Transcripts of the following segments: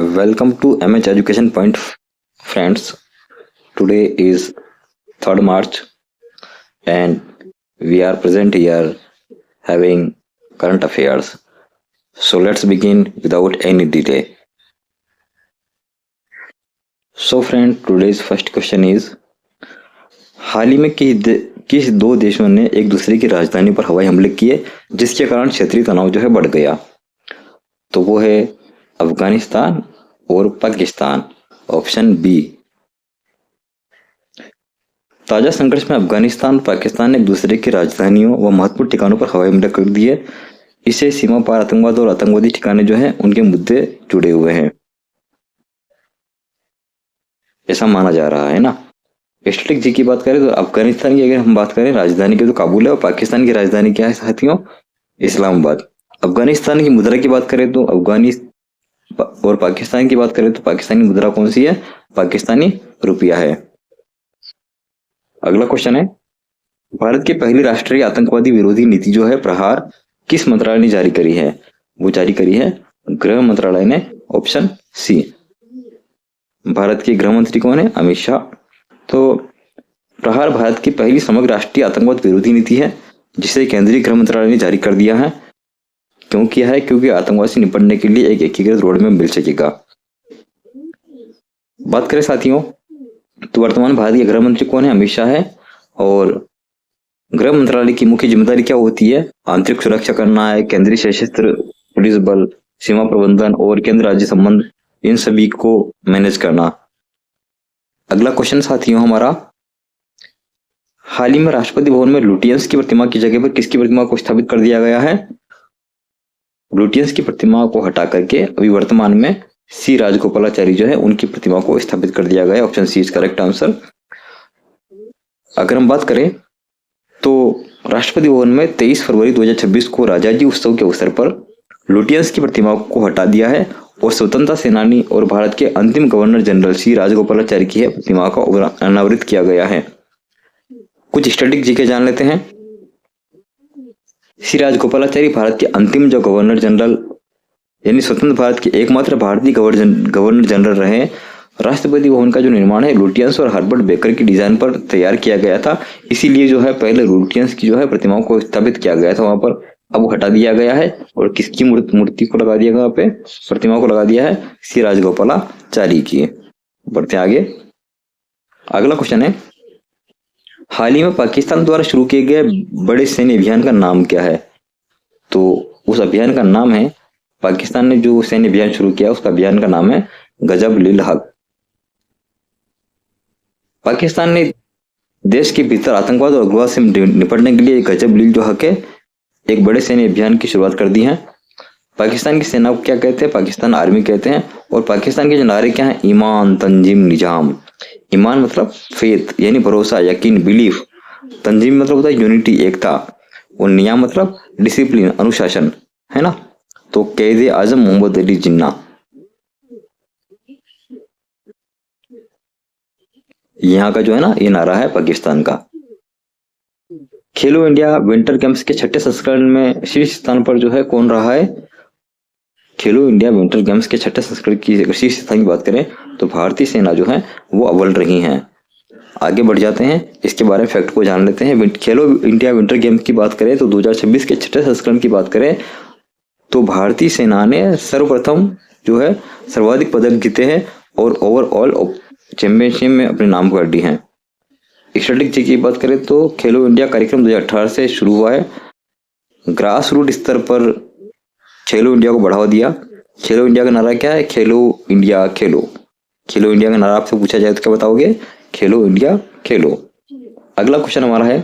Welcome to MH Education Point, friends. Today is 3rd March and we are present here having current affairs. So let's begin without any delay. So friend, today's first question is, हाल ही में किस दो देशों ने एक दूसरे की राजधानी पर हवाई हमले किए जिसके कारण क्षेत्रीय तनाव जो है बढ़ गया? तो वो है अफगानिस्तान और पाकिस्तान। Option B. ताजा संघर्ष में अफगानिस्तान और पाकिस्तान ने एक दूसरे की राजधानियों व महत्वपूर्ण ठिकानों पर हवाई हमले कर दिए। इससे सीमा पार आतंकवाद और आतंकवादी ठिकाने जो हैं उनके मुद्दे जुड़े हुए हैं, ऐसा माना जा रहा है ना। स्टेटिक जी की बात करें तो अफगानिस्तान की अगर हम बात करें राजधानी की तो काबुल है और पाकिस्तान की राजधानी क्या है साथियों? इस्लामाबाद। अफगानिस्तान की मुद्रा की बात करें तो अफगानी और पाकिस्तान की बात करें तो पाकिस्तानी मुद्रा कौन सी है? पाकिस्तानी रुपया है। अगला क्वेश्चन है, भारत की पहली राष्ट्रीय आतंकवादी विरोधी नीति जो है प्रहार किस मंत्रालय ने जारी करी है? वो जारी करी है गृह मंत्रालय ने। Option C. भारत के गृह मंत्री कौन है? अमित शाह। तो प्रहार भारत की पहली समग्र राष्ट्रीय आतंकवाद विरोधी नीति है जिसे केंद्रीय गृह मंत्रालय ने जारी कर दिया है। क्यों किया है? क्योंकि आतंकवाद से निपटने के लिए एक एकीकृत रोड मैप मिल सकेगा। बात करें साथियों तो वर्तमान भारत के गृह मंत्री कौन है? अमित शाह है। और गृह मंत्रालय की मुख्य जिम्मेदारी क्या होती है? आंतरिक सुरक्षा करना है, केंद्रीय सशस्त्र पुलिस बल, सीमा प्रबंधन और केंद्र राज्य संबंध, इन सभी को मैनेज करना। अगला क्वेश्चन साथियों हमारा, हाल ही में राष्ट्रपति भवन में लुटियंस की प्रतिमा की जगह पर किसकी प्रतिमा को स्थापित कर दिया गया है? लुटियंस की प्रतिमा को हटा करके अभी वर्तमान में सी राजगोपालाचारी जो है उनकी प्रतिमा को स्थापित कर दिया गया। Option C is correct answer. अगर हम बात करें तो राष्ट्रपति भवन में 23 फरवरी 2026 को राजाजी उत्सव के अवसर पर लुटियंस की प्रतिमा को हटा दिया है और स्वतंत्रता सेनानी और भारत के अंतिम गवर्नर जनरल सी राजगोपालाचारी की प्रतिमा का अनावृत किया गया है। कुछ स्टैटिक जीके जान लेते हैं। सी राजगोपालाचारी भारत के अंतिम जो गवर्नर जनरल यानी स्वतंत्र भारत के एकमात्र भारतीय गवर्नर जनरल रहे। राष्ट्रपति भवन का जो निर्माण है लुटियंस और हर्बर्ट बेकर की डिजाइन पर तैयार किया गया था, इसीलिए जो है पहले लुटियंस की जो है प्रतिमाओं को स्थापित किया गया था वहां पर, अब हटा दिया गया है और किसकी मूर्ति को लगा दिया गया पे? प्रतिमा को लगा दिया है सी राजगोपालाचारी की। बढ़ते आगे। अगला क्वेश्चन है, हाल ही में पाकिस्तान द्वारा शुरू किए गए बड़े सैन्य अभियान का नाम क्या है? तो उस अभियान का नाम है, पाकिस्तान ने जो सैन्य अभियान शुरू किया उसका अभियान का नाम है गजब लिल हक। पाकिस्तान ने देश के भीतर आतंकवाद और उग्रवाद से निपटने के लिए गजब लिल जो हक है एक बड़े सैन्य अभियान की शुरुआत कर दी है। पाकिस्तान की सेना को क्या कहते हैं? पाकिस्तान आर्मी कहते हैं। और पाकिस्तान के जो नारे क्या हैं? ईमान, तंजीम, निजाम। ईमान मतलब फेथ यानी भरोसा, यकीन, बिलीफ। तंजीम मतलब होता है यूनिटी, एकता। और निजाम मतलब डिसिप्लिन, अनुशासन, है ना। तो कैद आजम मोहम्मद अली जिन्ना, यहाँ का जो है ना ये नारा है पाकिस्तान का। खेलो इंडिया विंटर गेम्स के 6ठे संस्करण में शीर्ष स्थान पर जो है कौन रहा है? खेलो इंडिया विंटर गेम्स के 6ठे संस्करण की शीर्ष स्थान की बात करें तो भारतीय सेना जो है वो अव्वल रही हैं। आगे बढ़ जाते हैं, इसके बारे में फैक्ट को जान लेते हैं। खेलो इंडिया विंटर गेम्स की बात करें तो 2026 के 6ठे संस्करण की बात करें तो भारतीय सेना ने सर्वप्रथम जो है सर्वाधिक पदक जीते हैं और ओवरऑल चैंपियनशिप में अपने नाम कर दी हैं। स्टैटिक जी की बात करें तो खेलो इंडिया कार्यक्रम 2018 से शुरू हुआ है। ग्रास रूट स्तर पर खेलो इंडिया को बढ़ावा दिया। खेलो इंडिया का नारा क्या है? खेलो इंडिया खेलो। खेलो इंडिया का नारा आपसे पूछा जाए तो क्या बताओगे? खेलो इंडिया खेलो। अगला क्वेश्चन हमारा है,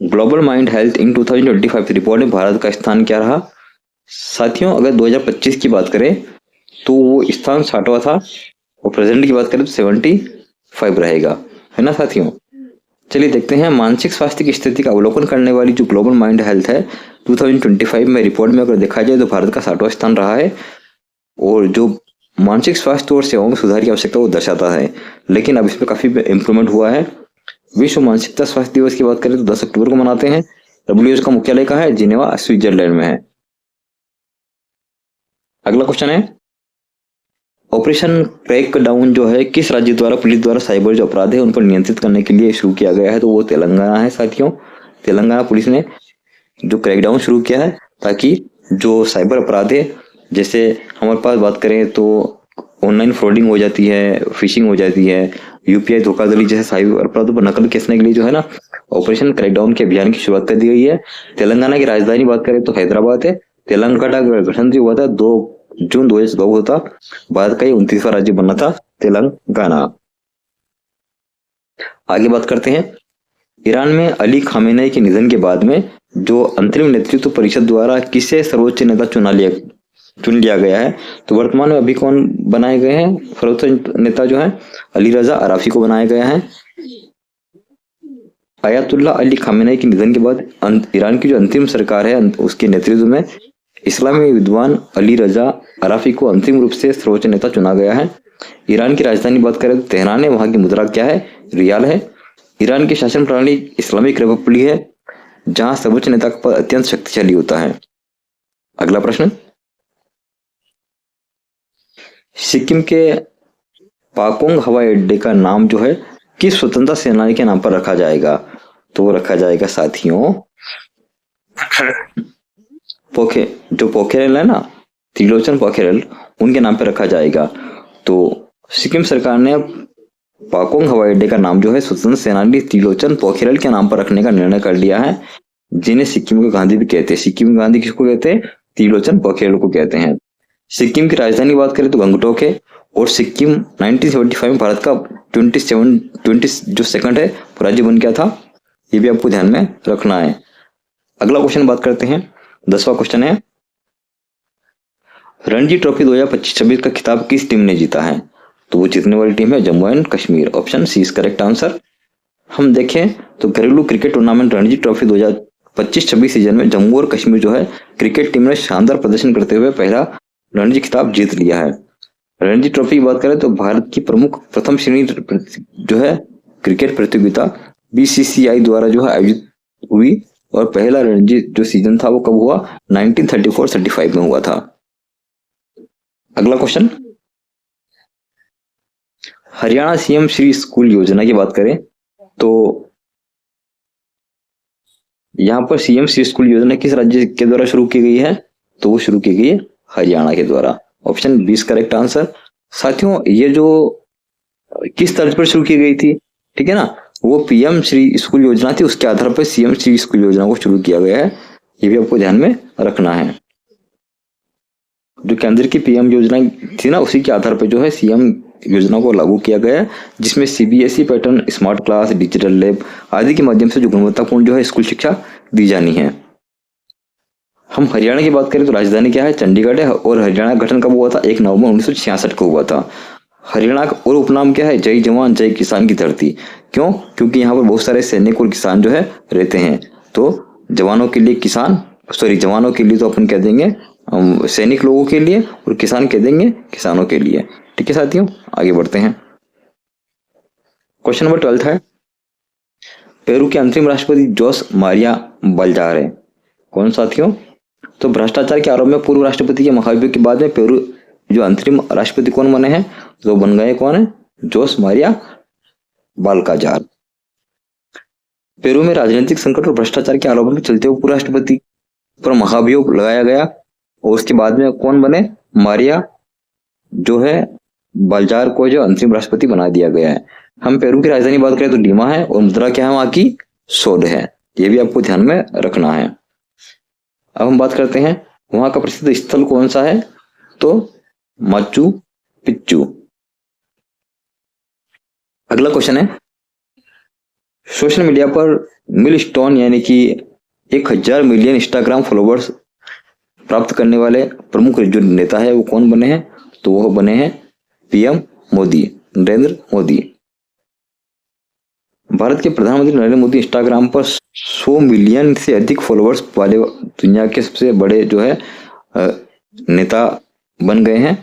ग्लोबल माइंड हेल्थ इन 2025 रिपोर्ट में भारत का स्थान क्या रहा? साथियों अगर 2025 की बात करें तो वो स्थान 60वां था और प्रेजेंट की बात करें तो 75 रहेगा, है ना साथियों। चलिए देखते हैं, मानसिक स्वास्थ्य की स्थिति का अवलोकन करने वाली जो ग्लोबल माइंड हेल्थ है 2025 में रिपोर्ट में अगर देखा जाए तो भारत का 60वां स्थान रहा है और जो मानसिक स्वास्थ्य और सेवाओं में सुधार की आवश्यकता वो दर्शाता है। लेकिन अब इसमें काफी इंप्रूवमेंट हुआ है। विश्व मानसिकता स्वास्थ्य दिवस की बात करें तो 10 अक्टूबर को मनाते हैं। WHO का मुख्यालय कहाँ है? जिनेवा, स्विट्जरलैंड में है। अगला क्वेश्चन है, ऑपरेशन क्रैक डाउन जो है किस राज्य द्वारा पुलिस द्वारा साइबर जो अपराध है उन पर नियंत्रित करने के लिए शुरू किया गया है? तो वो तेलंगाना है साथियों। तेलंगाना पुलिस ने जो क्रैकडाउन शुरू किया है ताकि जो साइबर अपराध है, जैसे हमारे पास बात करें तो ऑनलाइन फ्रॉडिंग हो जाती है, फिशिंग हो जाती है, यूपीआई धोखाधड़ी जैसे साइबर अपराधों पर नकल कसने के लिए जो है ना ऑपरेशन क्रैकडाउन के अभियान की शुरुआत कर दी गई है। तेलंगाना की राजधानी बात करें तो हैदराबाद है। तेलंगाना का गठन जो हुआ था 2 जून 2002 को था। भारत का ये 29वां राज्य बना था तेलंगाना। आगे बात करते हैं, ईरान में अली खामेनेई के निधन के बाद में जो अंतरिम नेतृत्व परिषद द्वारा किसे सर्वोच्च नेता चुन लिया गया है? तो वर्तमान में अभी कौन बनाए गए हैं सर्वोच्च नेता जो है? अली रजा अराफी को बनाया गया है। आयतुल्ला अली खामेनेई के निधन के बाद ईरान की जो अंतिम सरकार है उसके नेतृत्व में इस्लामी विद्वान अली रजा अराफी को अंतिम रूप से सर्वोच्च नेता चुना गया है। ईरान की राजधानी बात करें तो तेहरान है, वहां की मुद्रा क्या है? रियाल है। ईरान की शासन प्रणाली इस्लामिक रिपब्लिक है जहां सर्वोच्च नेता का पद अत्यंत शक्तिशाली होता है। अगला प्रश्न, सिक्किम के पाकोंग हवाई अड्डे का नाम जो है किस स्वतंत्रता सेनानी के नाम पर रखा जाएगा? तो वो रखा जाएगा साथियों पोखरेल है ना, त्रिलोचन पोखरेल, उनके नाम पर रखा जाएगा। तो सिक्किम सरकार ने पाकोंग हवाई अड्डे का नाम जो है स्वतंत्र सेनानी त्रिलोचन पोखरेल के नाम पर रखने का निर्णय कर लिया है, जिन्हें सिक्किम के गांधी भी कहते हैं। सिक्किम के गांधी किसको कहते हैं? त्रिलोचन पोखरेल को कहते हैं। सिक्किम की राजधानी बात करें तो गंगटोक है और सिक्किम 1975 में भारत का 20 जो सेकंड है राज्य बन गया था। ये भी आपको ध्यान में रखना है। अगला क्वेश्चन बात करते हैं, 10वां क्वेश्चन है, रणजी ट्रॉफी 2025-26 का खिताब किस टीम ने जीता है? तो वो जीतने वाली टीम है Jammu and Kashmir. Option C is correct answer. हम देखें तो घरेलू cricket tournament Ranji trophy 2025-26 season में जम्मू और कश्मीर जो है क्रिकेट टीम ने शानदार प्रदर्शन करते हुए पहला रणजी खिताब जीत लिया है। रणजी ट्रॉफी की बात करें तो भारत की प्रमुख प्रथम श्रेणी जो है क्रिकेट प्रतियोगिता बीसीसीआई द्वारा जो है आयोजित हुई और पहला रणजी जो सीजन था वो कब हुआ? 1934-35 में हुआ था। अगला question, Haryana CM Shri school योजना की बात करें तो यहाँ पर सीएम श्री स्कूल योजना किस राज्य के द्वारा शुरू की गई है? तो वो शुरू की गई है हरियाणा के द्वारा। Option 20 correct answer. साथियों ये जो किस तर्ज पर शुरू की गई थी, ठीक है ना, वो पीएम श्री स्कूल योजना थी, उसके आधार पर सीएम श्री स्कूल योजना को शुरू किया गया है। ये भी आपको ध्यान में रखना है। जो केंद्र की पीएम योजना थी ना उसी के आधार पर जो है सीएम योजना को लागू किया गया है, जिसमें CBSE pattern, smart class, digital lab आदि के माध्यम से जो गुणवत्तापूर्ण जो है स्कूल शिक्षा दी जानी है। हम हरियाणा की बात करें तो राजधानी क्या है? चंडीगढ़ है और हरियाणा का गठन कब हुआ था? 1 नवंबर 1966 को हुआ था। हरियाणा का और उपनाम क्या है? जय जवान जय किसान की धरती। क्यों? क्योंकि यहाँ पर बहुत सारे सैनिक और किसान जो है रहते हैं। तो जवानों के लिए किसान, जवानों के लिए तो अपन कह देंगे सैनिक लोगों के लिए और किसान कह देंगे किसानों के लिए। ठीक है साथियों, आगे बढ़ते हैं। क्वेश्चन नंबर 12 है, पेरू के अंतरिम राष्ट्रपति जोस मारिया बाल्जार है। कौन साथियों? तो भ्रष्टाचार के आरोप में पूर्व राष्ट्रपति के महाभियोग के बाद में पेरू जो अंतरिम राष्ट्रपति कौन बने हैं? तो बन गए कौन है? जोस मारिया बाल्काजार। पेरू में राजनीतिक संकट और भ्रष्टाचार के आरोपों में चलते हुए पूर्व राष्ट्रपति पर महाभियोग लगाया गया और उसके बाद में कौन बने? मारिया जो है बाल्जार को जो अंतरिम राष्ट्रपति बना दिया गया है। हम पेरू की राजधानी बात करें तो लीमा है और मुद्रा क्या है वहां की? सोड है। ये भी आपको ध्यान में रखना है। अब हम बात करते हैं वहां का प्रसिद्ध स्थल कौन सा है? तो माचू पिच्चू। अगला क्वेश्चन है, सोशल मीडिया पर मिलस्टोन यानी कि 1000 मिलियन इंस्टाग्राम फॉलोवर्स प्राप्त करने वाले प्रमुख जो नेता है वो कौन बने हैं? तो वो बने हैं पीएम मोदी, नरेंद्र मोदी। भारत के प्रधानमंत्री नरेंद्र मोदी इंस्टाग्राम पर 100 मिलियन से अधिक फॉलोअर्स वाले दुनिया के सबसे बड़े जो है नेता बन गए हैं।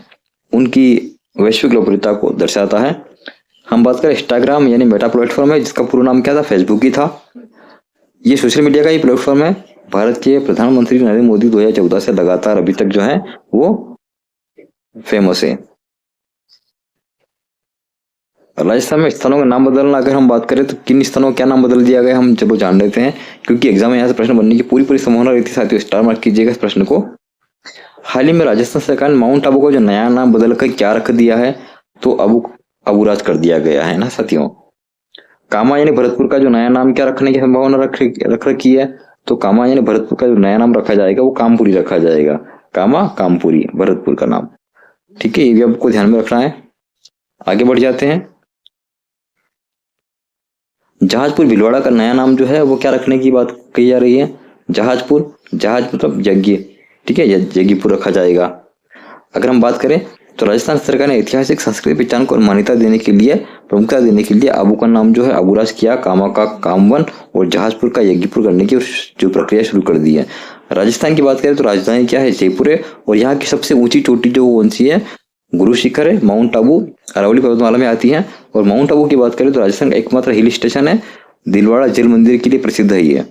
उनकी वैश्विक लोकप्रियता को दर्शाता है। हम बात करें इंस्टाग्राम यानी मेटा प्लेटफॉर्म है जिसका पूरा नाम क्या था? फेसबुक ही था। ये सोशल मीडिया का ही प्लेटफॉर्म है। भारत के प्रधानमंत्री नरेंद्र मोदी 2014 से लगातार अभी तक जो है वो फेमस है। राजस्थान में स्थानों का नाम बदलना, अगर हम बात करें तो किन स्थानों का क्या नाम बदल दिया गया, हम चलो जान लेते हैं, क्योंकि एग्जाम में यहाँ से प्रश्न बनने की पूरी संभावना रहती है साथियों। स्टार मार्क कीजिएगा इस प्रश्न को। हाल ही में राजस्थान सरकार ने माउंट आबू को जो नया नाम बदलकर क्या रख दिया है, तो अबूराज कर दिया गया है ना साथियों। कामा यानी भरतपुर का जो नया नाम क्या रखने की संभावना रख रखी है, तो कामा यानी भरतपुर का जो नया नाम रखा जाएगा वो कामपुरी रखा जाएगा। कामा कामपुरी भरतपुर का नाम। ठीक है, ये भी आपको ध्यान में रखना है। आगे बढ़ जाते हैं। जहाजपुर भीलवाड़ा का नया नाम जो है वो क्या रखने की बात कही जा रही है, जहाजपुर, जहाज मतलब यज्ञ, ठीक है, यज्ञपुर रखा जाएगा। अगर हम बात करें तो राजस्थान सरकार ने ऐतिहासिक सांस्कृतिक पहचान को मान्यता देने के लिए, प्रमुखता देने के लिए आबू का नाम जो है अबूराज किया, कामा का कामवन और जहाजपुर का यज्ञपुर करने की जो प्रक्रिया शुरू कर दी है। राजस्थान की बात करें तो राजधानी क्या है, जयपुर है, और यहाँ की सबसे ऊंची चोटी जो कौन सी है, गुरु शिखर है, माउंट आबू, अरावली पर्वतमाला में आती है। और माउंट आबू की बात करें तो राजस्थान का एकमात्र हिल स्टेशन है, दिलवाड़ा जल मंदिर के लिए प्रसिद्ध है ये।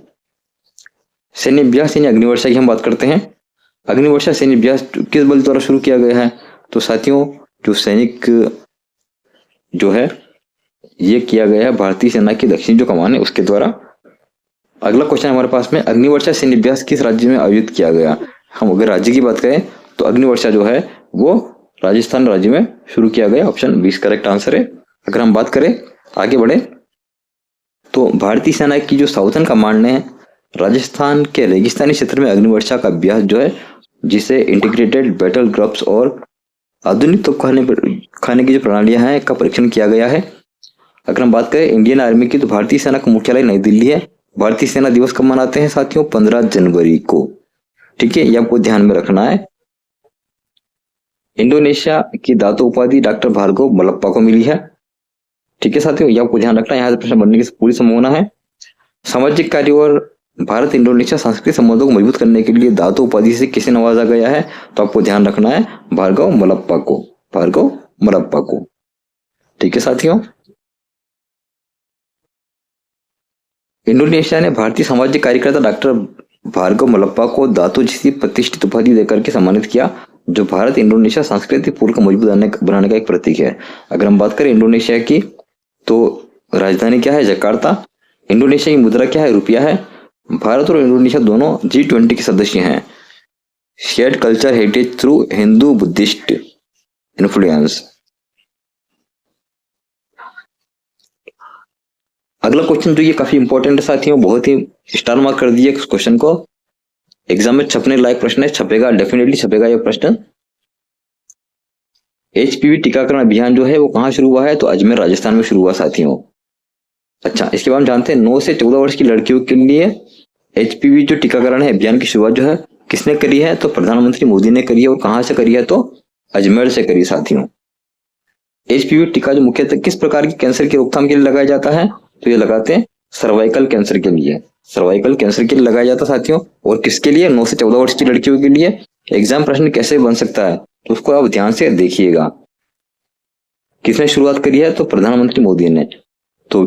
सैन्य अभ्यास यानी अग्निवर्षा की हम बात करते हैं। अग्निवर्षा सैन्य अभ्यास किस बल द्वारा शुरू किया गया है, तो साथियों जो सैनिक जो है ये किया गया है भारतीय सेना की दक्षिण जो कमान है उसके द्वारा। अगला क्वेश्चन हमारे पास में, अग्निवर्षा सैन्य अभ्यास किस राज्य में आयोजित किया गया। हम अगर राज्य की बात करें तो अग्निवर्षा जो है वो राजस्थान राज्य में शुरू किया गया। ऑप्शन 20 करेक्ट आंसर है। अगर हम बात करें आगे बढ़े तो भारतीय सेना की जो साउथर्न कमांड ने राजस्थान के रेगिस्तानी क्षेत्र में अग्निवर्षा का अभ्यास जो है, जिसे इंटीग्रेटेड बैटल ग्रुप्स और आधुनिक तोप खाने की जो प्रणालियां हैं का परीक्षण किया गया है। अगर हम बात करें इंडियन आर्मी की तो भारतीय सेना का मुख्यालय नई दिल्ली है। भारतीय सेना दिवस कब मनाते हैं साथियों, 15 जनवरी को। ठीक है, ये आपको ध्यान में रखना है। इंडोनेशिया की दातो उपाधि डॉक्टर भार्गव मलप्पा को मिली है। ठीक है साथियों, ये आपको ध्यान रखना है, यहाँ से प्रश्न बनने की पूरी संभावना है। सामाजिक कार्य और भारत इंडोनेशिया सांस्कृतिक संबंधों को मजबूत करने के लिए दातो उपाधि से किसे नवाजा गया है, तो आपको ध्यान रखना है भार्गव मलप्पा को, भार्गव मलप्पा को। ठीक है साथियों, इंडोनेशिया ने भारतीय सामाजिक कार्यकर्ता डॉक्टर भार्गव मलप्पा को दातो जैसी प्रतिष्ठित उपाधि देकर के सम्मानित किया, जो भारत इंडोनेशिया सांस्कृतिक पुल को मजबूत बनाने का एक प्रतीक है। अगर हम बात करें इंडोनेशिया की तो राजधानी क्या है, जकार्ता। इंडोनेशिया की मुद्रा क्या है, रुपया है। भारत और इंडोनेशिया दोनों G20 के सदस्य हैं। Shared culture heritage through Hindu Buddhist influence. अगला क्वेश्चन जो ये काफी इंपॉर्टेंट है साथियों, बहुत ही स्टार मार्क कर दिया इस क्वेश्चन को, एग्जाम में छपने लायक प्रश्न है, छपेगा, डेफिनेटली छपेगा ये प्रश्न। HPV टीकाकरण अभियान जो है वो कहाँ शुरू हुआ है, तो अजमेर राजस्थान में शुरू हुआ साथियों। अच्छा, इसके बाद हम जानते हैं 9 से 14 वर्ष की लड़कियों के लिए HPV जो टीकाकरण है अभियान की शुरुआत जो है किसने करी है, तो प्रधानमंत्री मोदी ने करी है। और कहां से करी है, तो अजमेर से करी साथियों। HPV टीका जो मुख्यतः किस प्रकार के कैंसर की रोकथाम के लिए लगाया जाता है, तो ये लगाते हैं सर्वाइकल कैंसर के लिए, सर्वाइकल कैंसर के लिए लगाया जाता है साथियों। और किसके लिए, 9 से 14 वर्ष की लड़कियों के लिए। एग्जाम प्रश्न कैसे बन सकता है तो उसको आप ध्यान से देखिएगा। किसने शुरुआत करी है, तो प्रधानमंत्री मोदी ने। तो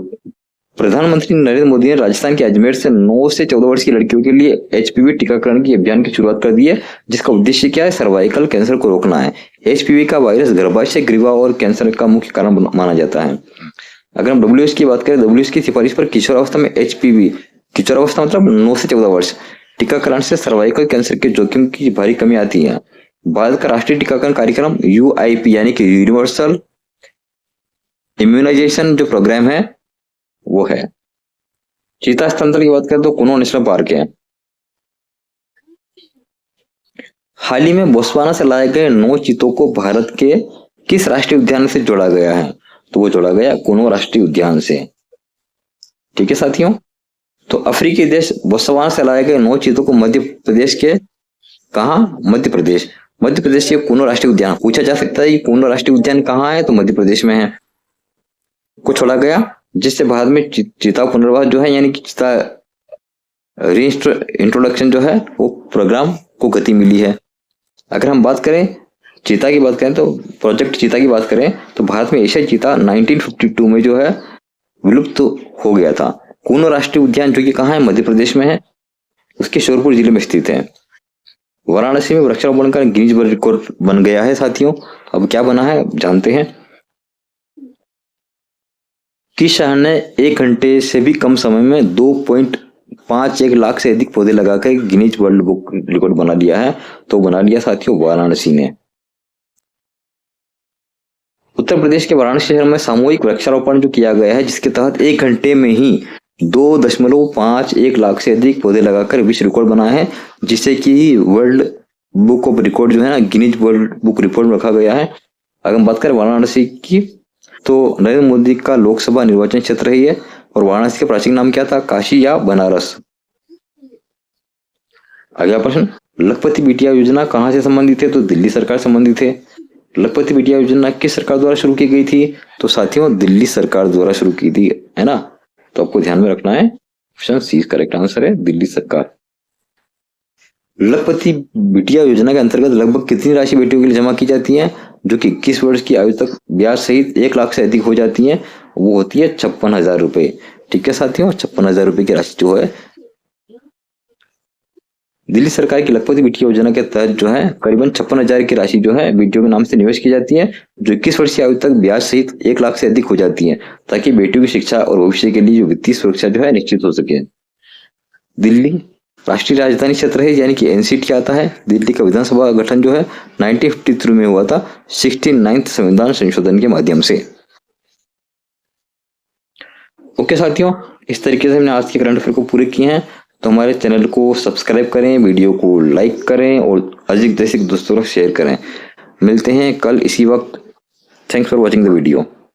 प्रधानमंत्री नरेंद्र मोदी ने राजस्थान के अजमेर से 9 से 14 वर्ष की लड़कियों के लिए HPV टीकाकरण की अभियान की शुरुआत कर दी है, जिसका उद्देश्य क्या है, सर्वाइकल कैंसर को रोकना है। HPV का वायरस गर्भाशय ग्रीवा और कैंसर का मुख्य कारण माना जाता है। अगर हम WHO की बात करें, WHO की सिफारिश पर किशोरावस्था में HPV, किशोरावस्था मतलब 9 से 14 वर्ष, टीकाकरण से सर्वाइकल कैंसर के जोखिम की भारी कमी आती है। भारत का राष्ट्रीय टीकाकरण कार्यक्रम UIP यानी कि यूनिवर्सल इम्यूनाइजेशन जो प्रोग्राम है वो है। चीता स्तंत्र की बात करें तो कुनो नेशनल पार्क है। हाल ही में बोस्वाना से लाए गए 9 चीतों को भारत के किस राष्ट्रीय उद्यान से जोड़ा गया है, तो वो जोड़ा गया कुनो राष्ट्रीय उद्यान से। ठीक है साथियों, तो अफ्रीकी देश बोस्वाना से लाए गए 9 चीतों को मध्य प्रदेश के कहा, मध्य प्रदेश के कुनो राष्ट्रीय उद्यान। पूछा जा सकता है कि कुनो राष्ट्रीय उद्यान कहाँ है, तो मध्य प्रदेश में है, को छोड़ा गया, जिससे भारत में चीता पुनर्वास जो है यानी कि चीता इंट्रोडक्शन जो है वो प्रोग्राम को गति मिली है। अगर हम बात करें चीता की बात करें तो प्रोजेक्ट चीता की बात करें तो भारत में एशियाई चीता 1952 में जो है विलुप्त हो गया था। कुनो राष्ट्रीय उद्यान जो कि कहाँ है, मध्य प्रदेश में है, उसके श्योपुर जिले में स्थित है। वाराणसी में वृक्षारोपण का गिनीज वर्ल्ड रिकॉर्ड बन गया है साथियों। अब क्या बना है जानते हैं। किस शहर ने 1 घंटे से भी कम समय में 2.51 लाख से अधिक पौधे लगाकर गिनीज वर्ल्ड बुक रिकॉर्ड बना लिया है? तो बना लिया साथियों वाराणसी ने। उत्तर प्रदेश के वाराणसी शहर में सामूहिक वृक्षारोपण जो किया गया है, जिसके तहत 1 घंटे में ही 2.51 लाख से अधिक पौधे लगाकर विश्व रिकॉर्ड बना है, जिसे कि वर्ल्ड बुक ऑफ रिकॉर्ड जो है ना, गिनीज वर्ल्ड बुक रिकॉर्ड में रखा गया है। अगर हम बात करें वाराणसी की, तो नरेंद्र मोदी का लोकसभा निर्वाचन क्षेत्र है ये, और वाराणसी का प्राचीन नाम क्या था? काशी या बनारस। अगला प्रश्न, लखपति बिटिया योजना कहाँ से संबंधित है? तो दिल्ली सरकार संबंधित है। लखपति बिटिया योजना किस सरकार द्वारा शुरू की गई थी? तो साथियों दिल्ली सरकार द्वारा शुरू की थी, है ना। तो आपको ध्यान में रखना है, ऑप्शन सी करेक्ट आंसर है, दिल्ली सरकार। लखपति बिटिया योजना के अंतर्गत लगभग कितनी राशि बेटियों के लिए जमा की जाती है, जो कि 21 वर्ष की आयु तक ब्याज सहित 1 लाख से अधिक हो जाती है? वो होती है 56,000 रुपए। ठीक है साथियों, 56,000 रुपए की राशि जो है दिल्ली सरकार की लखपति बिटिया योजना के तहत जो है करीबन 56,000 की राशि जो है बेटियों के नाम से निवेश की जाती है, जो 21 वर्ष की आयु तक ब्याज सहित 1 लाख से अधिक हो जाती है, ताकि बेटियों की शिक्षा और भविष्य के लिए जो वित्तीय सुरक्षा जो है निश्चित हो सके। दिल्ली राष्ट्रीय राजधानी क्षेत्र है, यानी कि एनसीटी आता है। दिल्ली का विधानसभा गठन जो है 1953 में हुआ था, 69th संविधान संशोधन के माध्यम से। ओके साथियों, इस तरीके से हमने आज के करंट अफेयर को पूरे किए हैं। तो हमारे चैनल को सब्सक्राइब करें, वीडियो को लाइक करें और अधिक से अधिक दोस्तों को शेयर करें। मिलते हैं कल इसी वक्त। Thanks for watching the video.